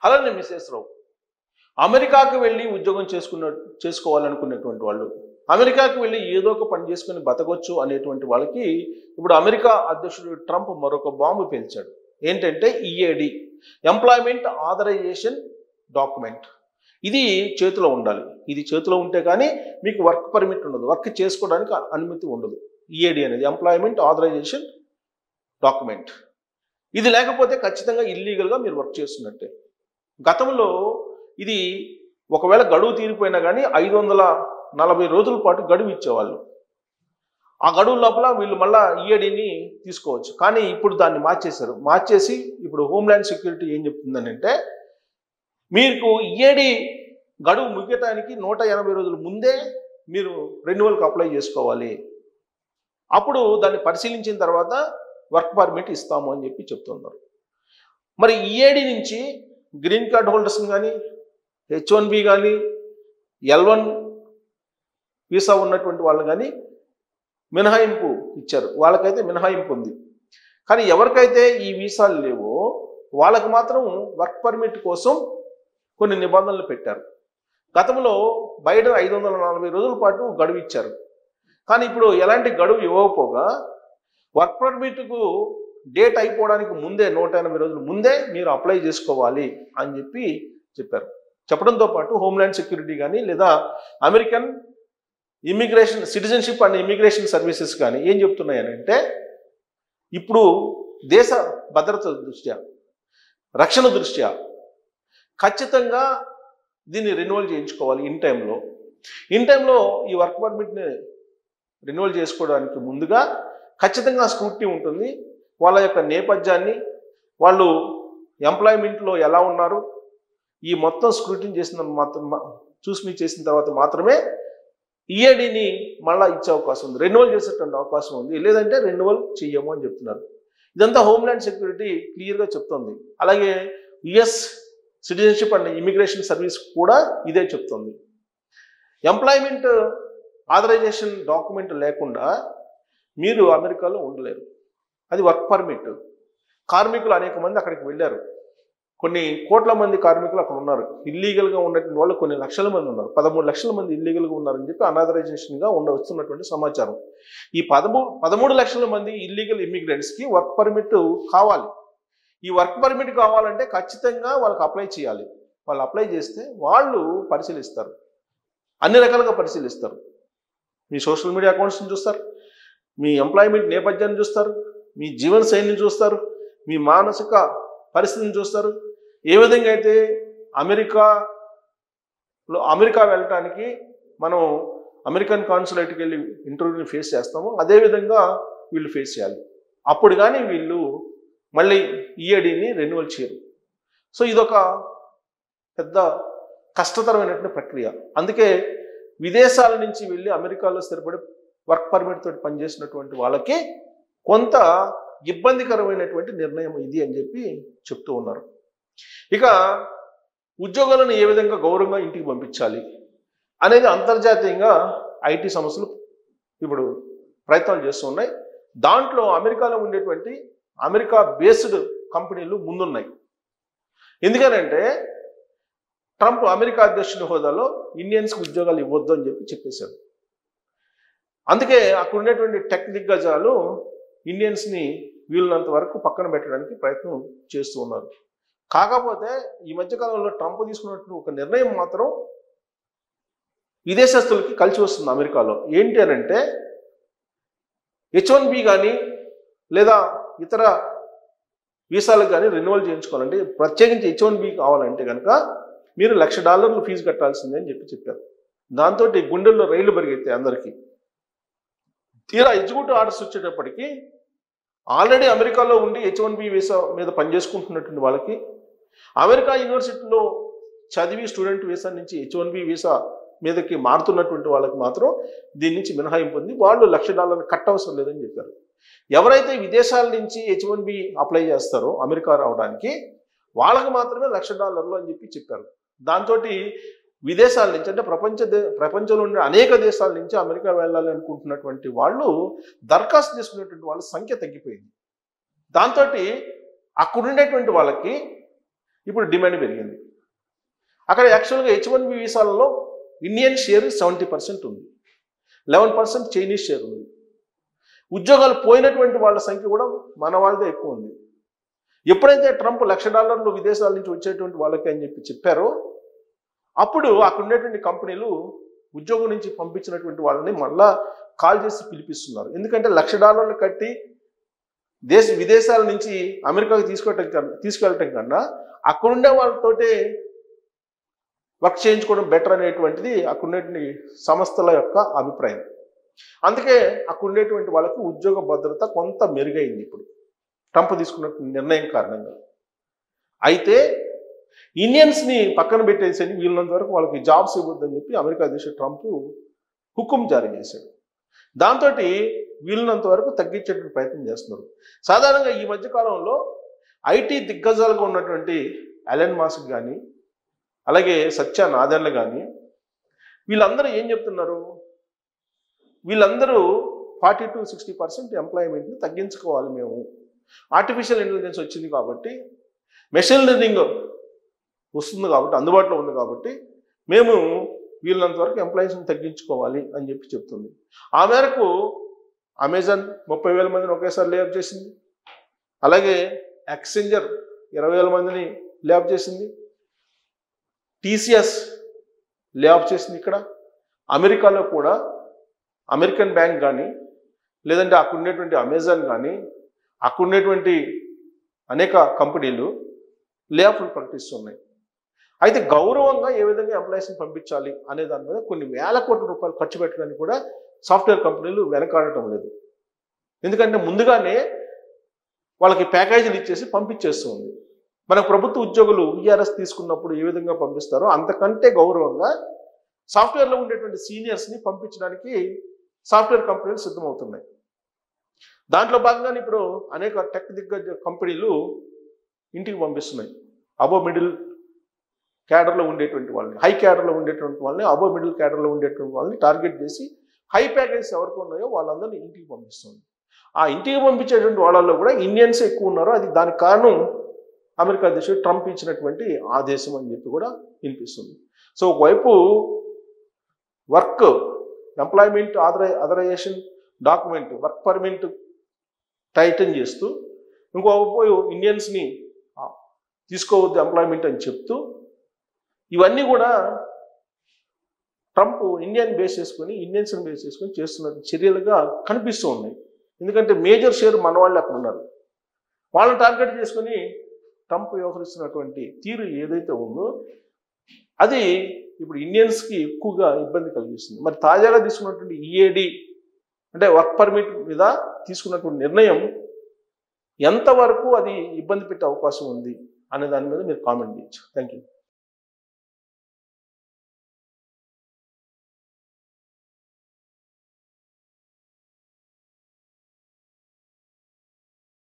అలానే మిసెస్ రావు అమెరికాకు వెళ్ళి ఉద్యోగం చేసుకోవాలనుకునేటువంటి వాళ్ళు, అమెరికాకు వెళ్ళి ఏదో ఒక పని చేసుకుని బతకొచ్చు అనేటువంటి వాళ్ళకి ఇప్పుడు అమెరికా అధ్యక్షుడు ట్రంప్ మరొక బాంబు పేల్చాడు. ఏంటంటే ఈఏడి, ఎంప్లాయ్మెంట్ ఆథరైజేషన్ డాక్యుమెంట్. ఇది చేతిలో ఉండాలి. ఇది చేతిలో ఉంటే కానీ మీకు వర్క్ పర్మిట్ ఉండదు, వర్క్ చేసుకోవడానికి అనుమతి ఉండదు. ఈఏడి అనేది ఎంప్లాయ్మెంట్ ఆథరైజేషన్ డాక్యుమెంట్. ఇది లేకపోతే ఖచ్చితంగా ఇల్లీగల్గా మీరు వర్క్ చేస్తున్నట్టే. గతంలో ఇది ఒకవేళ గడువు తీరిపోయినా కానీ 540 రోజుల పాటు గడువు ఇచ్చేవాళ్ళు. ఆ గడువు లోపల వీళ్ళు మళ్ళీ ఈఏడిని తీసుకోవచ్చు. కానీ ఇప్పుడు దాన్ని మార్చేసి ఇప్పుడు హోమ్ల్యాండ్ సెక్యూరిటీ ఏం చెప్తుందని అంటే, మీకు ఈఏడి గడువు ముగియటానికి 180 రోజుల ముందే మీరు రెన్యువల్కి అప్లై చేసుకోవాలి. అప్పుడు దాన్ని పరిశీలించిన తర్వాత వర్క్ పర్మిట్ ఇస్తాము అని చెప్తున్నారు. మరి ఈఏడి నుంచి గ్రీన్ కార్డ్ హోల్డర్స్ని కానీ, H1B కానీ, L1 వీసా ఉన్నటువంటి వాళ్ళు కానీ మినహాయింపు ఇచ్చారు. వాళ్ళకైతే మినహాయింపు ఉంది. కానీ ఎవరికైతే ఈ వీసాలు లేవో వాళ్ళకి మాత్రం వర్క్ పర్మిట్ కోసం కొన్ని నిబంధనలు పెట్టారు. గతంలో బైడెన్ 540 రోజుల పాటు గడువు ఇచ్చారు. కానీ ఇప్పుడు ఎలాంటి గడువు ఇవ్వకపోగా వర్క్ పర్మిట్కు డేట్ అయిపోవడానికి ముందే 180 రోజుల ముందే మీరు అప్లై చేసుకోవాలి అని చెప్పారు. చెప్పడంతో పాటు హోమ్ల్యాండ్ సెక్యూరిటీ కానీ లేదా American immigration citizenship and immigration services కానీ ఏం చెప్తున్నాయనంటే, ఇప్పుడు దేశ భద్రత దృష్ట్యా, రక్షణ దృష్ట్యా ఖచ్చితంగా దీన్ని రెన్యువల్ చేయించుకోవాలి ఇన్ టైంలో. ఈ వర్క్ పర్మిట్ని రెన్యువల్ చేసుకోవడానికి ముందుగా ఖచ్చితంగా స్క్రూటినీ ఉంటుంది. వాళ్ళ యొక్క నేపథ్యాన్ని, వాళ్ళు ఎంప్లాయ్మెంట్లో ఎలా ఉన్నారు, ఈ మొత్తం స్క్రూటినీ చేసిన తర్వాత మాత్రమే ఈఏడిని మళ్ళీ ఇచ్చే అవకాశం ఉంది, రెన్యువల్ చేసేటువంటి అవకాశం ఉంది. లేదంటే రెన్యువల్ చెయ్యము అని చెప్తున్నారు. ఇదంతా హోమ్ల్యాండ్ సెక్యూరిటీ క్లియర్గా చెప్తుంది. అలాగే US citizenship and immigration service కూడా ఇదే చెప్తుంది. ఎంప్లాయ్మెంట్ ఆథరైజేషన్ డాక్యుమెంట్ లేకుండా మీరు అమెరికాలో ఉండలేరు. అది వర్క్ పర్మిట్. కార్మికులు అనేక మంది అక్కడికి వెళ్ళారు. కొన్ని కోట్ల మంది కార్మికులు అక్కడ ఉన్నారు. ఇల్లీగల్గా ఉన్నటువంటి వాళ్ళు కొన్ని లక్షల మంది ఉన్నారు. 13 లక్షల మంది ఇల్లీగల్గా ఉన్నారని అనాథరైజేషన్గా వస్తున్నటువంటి సమాచారం. ఈ 13 లక్షల మంది ఇల్లీగల్ ఇమిగ్రెంట్స్కి వర్క్ పర్మిట్ కావాలి. ఈ వర్క్ పర్మిట్ కావాలంటే ఖచ్చితంగా వాళ్ళకి అప్లై చేయాలి. వాళ్ళు అప్లై చేస్తే వాళ్ళు పరిశీలిస్తారు, అన్ని రకాలుగా పరిశీలిస్తారు. మీ సోషల్ మీడియా అకౌంట్స్ని చూస్తారు, మీ ఎంప్లాయ్మెంట్ నేపథ్యాన్ని చూస్తారు, మీ జీవన శైలిని చూస్తారు, మీ మానసిక పరిస్థితిని చూస్తారు. ఏ విధంగా అయితే అమెరికా వెళ్ళటానికి మనం అమెరికన్ కాన్సులేట్కి వెళ్ళి ఇంటర్వ్యూని ఫేస్ చేస్తామో అదేవిధంగా వీళ్ళు ఫేస్ చేయాలి. అప్పుడు కానీ వీళ్ళు మళ్ళీ ఈఏడిని రెన్యువల్ చేయరు. సో ఇదొక పెద్ద కష్టతరమైనటువంటి ప్రక్రియ. అందుకే విదేశాల నుంచి వెళ్ళి అమెరికాలో స్థిరపడి వర్క్ పర్మిట్ తోటి పనిచేసినటువంటి వాళ్ళకి కొంత ఇబ్బందికరమైనటువంటి నిర్ణయం ఇది అని చెప్తూ ఉన్నారు. ఇక ఉద్యోగాలను ఏ విధంగా గౌరవంగా ఇంటికి పంపించాలి అనేది అంతర్జాతీయంగా ఐటీ సంస్థలు ఇప్పుడు ప్రయత్నాలు చేస్తూ ఉన్నాయి. దాంట్లో అమెరికాలో ఉండేటువంటి అమెరికా బేస్డ్ కంపెనీలు ముందున్నాయి. ఎందుకనంటే ట్రంప్ అమెరికా అధ్యక్షుని హోదాలో ఇండియన్స్కి ఉద్యోగాలు ఇవ్వద్దు అని చెప్పేశాడు. అందుకే అక్కడ ఉండేటువంటి టెక్ దిగ్గజాలు ఇండియన్స్ని వీలున్నంత వరకు పక్కన పెట్టడానికి ప్రయత్నం చేస్తూ ఉన్నారు. కాకపోతే ఈ మధ్యకాలంలో ట్రంప్ తీసుకున్నట్టు ఒక నిర్ణయం మాత్రం విదేశస్తులకి కలిసి వస్తుంది అమెరికాలో. ఏంటి అని అంటే H1B కానీ లేదా ఇతర వీసాలకు కానీ రెన్యువల్ చేయించుకోవాలంటే, ప్రత్యేకించి H1B కావాలంటే కనుక మీరు $1,00,000 ఫీజు కట్టాల్సిందే అని చెప్పారు. దాంతో గుండెల్లో రైళ్లు పరిగెత్తాయి అందరికీ. తీరా ఎగ్జిక్యూటివ్ ఆర్డర్స్ వచ్చేటప్పటికి ఆల్రెడీ అమెరికాలో ఉండి H1B వీసా మీద పనిచేసుకుంటున్నటువంటి వాళ్ళకి, అమెరికా యూనివర్సిటీలో చదివి స్టూడెంట్ వీసా నుంచి H1B వీసా మీదకి మారుతున్నటువంటి వాళ్ళకి మాత్రం దీని నుంచి మినహాయింపు ఉంది. వాళ్ళు $1,00,000 కట్టవసరం లేదని చెప్పారు. ఎవరైతే విదేశాల నుంచి H1B అప్లై చేస్తారో అమెరికా రావడానికి వాళ్ళకి మాత్రమే $1,00,000 అని చెప్పారు. దాంతో విదేశాల నుంచి అంటే ప్రపంచంలో ఉండే అనేక దేశాల నుంచి అమెరికా వెళ్ళాలి అనుకుంటున్నటువంటి వాళ్ళు దరఖాస్తు చేసుకునేటువంటి వాళ్ళ సంఖ్య తగ్గిపోయింది. దాంతో అక్కడ ఉండేటువంటి వాళ్ళకి ఇప్పుడు డిమాండ్ పెరిగింది. అక్కడ యాక్చువల్గా H1B వీసాలలో ఇండియన్ షేర్ 70% ఉంది, 11% చైనీస్ షేర్ ఉంది. ఉద్యోగాలు పోయినటువంటి వాళ్ళ సంఖ్య కూడా మన వాళ్ళదే ఎక్కువ ఉంది. ఎప్పుడైతే ట్రంప్ $1,00,000 విదేశాల నుంచి వచ్చేటువంటి వాళ్ళకి అని చెప్పారో అప్పుడు అక్కడ ఉండేటువంటి కంపెనీలు ఉద్యోగం నుంచి పంపించినటువంటి వాళ్ళని మళ్ళా కాల్ చేసి పిలిపిస్తున్నారు. ఎందుకంటే $1,00,000 కట్టి విదేశాల నుంచి అమెరికాకి తీసుకెళ్ళటం కన్నా అక్కడుండే వాళ్ళతోటే వర్క్ చేయించుకోవడం బెటర్ అనేటువంటిది అక్కడ ఉండేటువంటి సంస్థల యొక్క అభిప్రాయం. అందుకే అక్కడ ఉండేటువంటి వాళ్ళకి ఉద్యోగ భద్రత కొంత మెరుగైంది ఇప్పుడు ట్రంప్ తీసుకున్న నిర్ణయం కారణంగా. అయితే ఇండియన్స్ని పక్కన పెట్టేసి వీళ్ళంత వరకు వాళ్ళకి జాబ్స్ ఇవ్వద్దని చెప్పి అమెరికా అధ్యక్షుడు ట్రంప్ హుకుం జారీ చేశాడు. దాంతో వీళ్ళనంత వరకు తగ్గించేటువంటి ప్రయత్నం చేస్తున్నారు. సాధారణంగా ఈ మధ్యకాలంలో ఐటీ దిగ్గజాలుగా ఉన్నటువంటి ఎలన్ మాస్క్ కానీ అలాగే సత్య నాదెళ్ల కానీ వీళ్ళందరూ ఏం చెప్తున్నారు, వీళ్ళందరూ 40 to 60% ఎంప్లాయ్మెంట్ని తగ్గించుకోవాలి. మేము ఆర్టిఫిషియల్ ఇంటెలిజెన్స్ వచ్చింది కాబట్టి, మెషిన్ లెర్నింగ్ వస్తుంది కాబట్టి, అందుబాటులో ఉంది కాబట్టి మేము వీళ్ళంత వరకు ఎంప్లాయీస్ని తగ్గించుకోవాలి అని చెప్పి చెప్తుంది. ఆ మేరకు అమెజాన్ 30,000 మందిని ఒకేసారి లేఅప్ చేసింది. అలాగే యాక్సెంజర్ 20,000 మందిని లేఅప్ చేసింది. TCS లేఅప్ చేసింది. ఇక్కడ అమెరికాలో కూడా అమెరికన్ బ్యాంక్ కానీ లేదంటే అక్కడ ఉండేటువంటి అమెజాన్ కానీ అక్కడ ఉండేటువంటి అనేక కంపెనీలు లేఅఫ్లు ప్రకటిస్తున్నాయి. అయితే గౌరవంగా ఏ విధంగా ఎంప్లాయీస్ని పంపించాలి అనే దాని మీద కొన్ని వేల కోట్ల రూపాయలు ఖర్చు పెట్టడానికి కూడా సాఫ్ట్వేర్ కంపెనీలు వెనకాడటం లేదు. ఎందుకంటే ముందుగానే వాళ్ళకి ప్యాకేజీలు ఇచ్చేసి పంపించేస్తుంది. మన ప్రభుత్వ ఉద్యోగులు VRS తీసుకున్నప్పుడు ఏ విధంగా పంపిస్తారో అంతకంటే గౌరవంగా సాఫ్ట్వేర్లో ఉండేటువంటి సీనియర్స్ని పంపించడానికి సాఫ్ట్వేర్ కంపెనీలు సిద్ధమవుతున్నాయి. దాంట్లో భాగంగానే ఇప్పుడు అనేక టెక్ దిగ్గజ కంపెనీలు ఇంటికి పంపిస్తున్నాయి. అబో మిడిల్ క్యాడర్లో ఉండేటువంటి వాళ్ళని, హై క్యాడర్లో ఉండేటువంటి వాళ్ళని, అబో మిడిల్ క్యాడర్లో ఉండేటువంటి వాళ్ళని టార్గెట్ చేసి హై ప్యాకేజెస్ ఎవరికి ఉన్నాయో వాళ్ళందరినీ ఇంటికి పంపిస్తుంది. ఆ ఇంటికి పంపించేటువంటి వాళ్ళల్లో కూడా ఇండియన్స్ ఎక్కువ ఉన్నారు. అది దానికి కారణం అమెరికా అధ్యక్షుడు ట్రంప్ ఇచ్చినటువంటి ఆదేశం అని చెప్పి కూడా వినిపిస్తుంది. సో ఒకవైపు work employment authorization document work permit tighten చేస్తూ ఇంకోవైపు ఇండియన్స్ని తీసుకోవద్దు ఎంప్లాయ్మెంట్ అని చెప్తూ ఇవన్నీ కూడా ట్రంప్ ఇండియన్స్ని బేస్ చేసుకొని చేస్తున్న చర్యలుగా కనిపిస్తూ ఉన్నాయి. ఎందుకంటే మేజర్ షేర్ మన వాళ్ళు అక్కడ ఉన్నారు. వాళ్ళని టార్గెట్ చేసుకొని ట్రంప్ వ్యవహరిస్తున్నటువంటి తీరు ఏదైతే ఉందో అది ఇప్పుడు ఇండియన్స్కి ఎక్కువగా ఇబ్బంది కలిగిస్తుంది. మరి తాజాగా తీసుకున్నటువంటి EAD అంటే వర్క్ పర్మిట్ మీద తీసుకున్నటువంటి నిర్ణయం ఎంతవరకు అది ఇబ్బంది పెట్టే అవకాశం ఉంది అనే దాని మీద మీరు కామెంట్ చేయొచ్చు. Thank you.